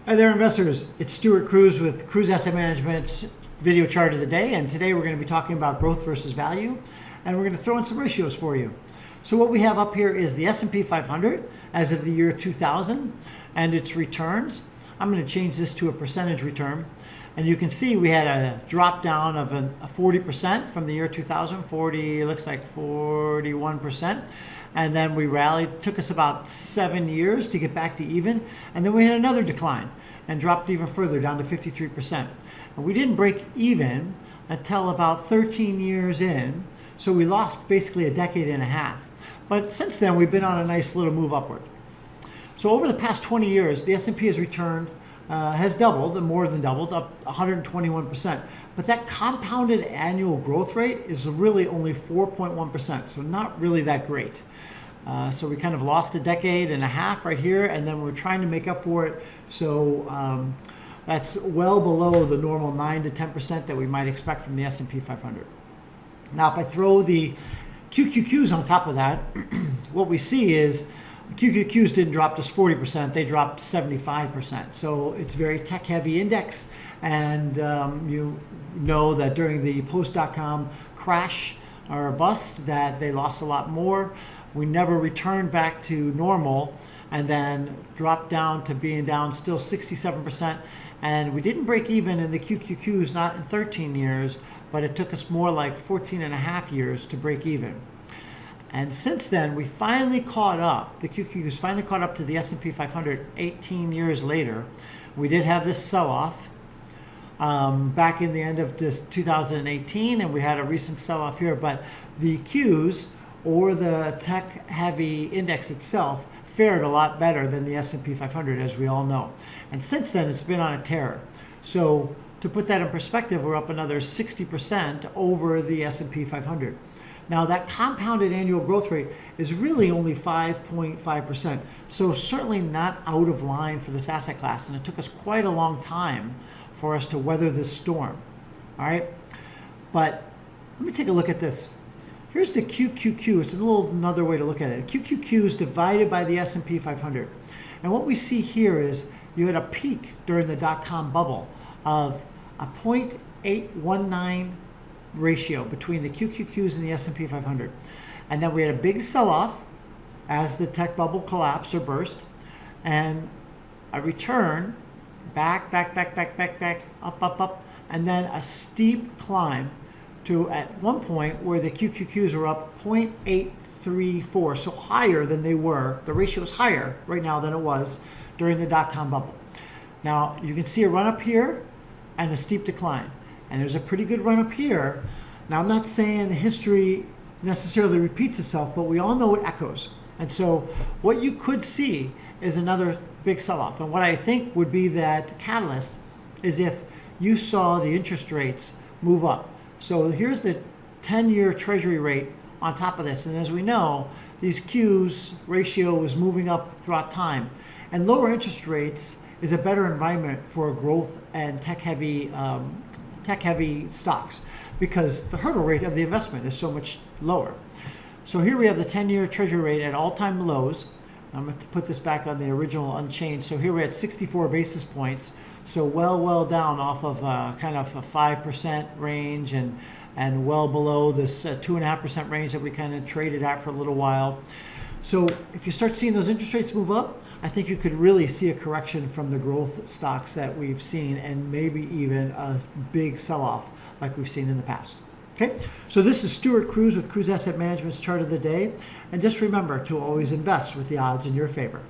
Hi there, investors. It's Stuart Cruz with Cruz Asset Management's video chart of the day, and today we're going to be talking about growth versus value, and we're going to throw in some ratios for you. So what we have up here is the S&P 500 as of the year 2000 and its returns. I'm going to change this to a percentage return, and you can see we had a drop down of a 40% from the year 2000. 40 looks like 41%. And then we rallied. It took us about 7 years to get back to even. And then we had another decline and dropped even further down to 53%. And we didn't break even until about 13 years in. So we lost basically a decade and a half. But since then, we've been on a nice little move upward. So over the past 20 years, the S&P has returned, has doubled, and more than doubled, up 121%. But that compounded annual growth rate is really only 4.1%, so not really that great. So we kind of lost a decade and a half right here, and then we're trying to make up for it. So that's well below the normal 9 to 10% that we might expect from the S&P 500. Now, if I throw the QQQs on top of that, what we see is QQQs didn't drop just 40%, they dropped 75%. So it's a very tech-heavy index, and you know that during the post-.com crash or bust that they lost a lot more. We never returned back to normal and then dropped down to being down still 67%. And we didn't break even in the QQQs, not in 13 years, but it took us more like 14 and a half years to break even. And since then, we finally caught up. The QQQs finally caught up to the S&P 500 18 years later. We did have this sell-off back in the end of 2018, and we had a recent sell-off here. But the Qs, or the tech-heavy index itself, fared a lot better than the S&P 500, as we all know. And since then, it's been on a tear. So to put that in perspective, we're up another 60% over the S&P 500. Now, that compounded annual growth rate is really only 5.5%, so certainly not out of line for this asset class, and it took us quite a long time for us to weather this storm. All right, but let me take a look at this. Here's the QQQ. It's another way to look at it. QQQs divided by the S&P 500, and what we see here is you had a peak during the dot-com bubble of a 0.819 ratio between the QQQs and the S&P 500. And then we had a big sell-off as the tech bubble collapsed or burst, and a return back, up, and then a steep climb to at one point where the QQQs were up 0.834, so higher than they were. The ratio is higher right now than it was during the dot-com bubble. Now, you can see a run up here and a steep decline. And there's a pretty good run up here. Now, I'm not saying history necessarily repeats itself, but we all know it echoes. And so what you could see is another big sell-off. And what I think would be that catalyst is if you saw the interest rates move up. So here's the 10-year treasury rate on top of this. And as we know, these Qs ratio is moving up throughout time. And lower interest rates is a better environment for growth and tech-heavy stocks, because the hurdle rate of the investment is so much lower. So here we have the 10-year treasury rate at all-time lows. I'm going to put this back on the original unchanged. So here we're at 64 basis points. So well down off of kind of a 5% range and well below this 2.5% range that we kind of traded at for a little while. So if you start seeing those interest rates move up, I think you could really see a correction from the growth stocks that we've seen, and maybe even a big sell-off like we've seen in the past. Okay, so this is Stuart Cruz with Cruz Asset Management's chart of the day. And just remember to always invest with the odds in your favor.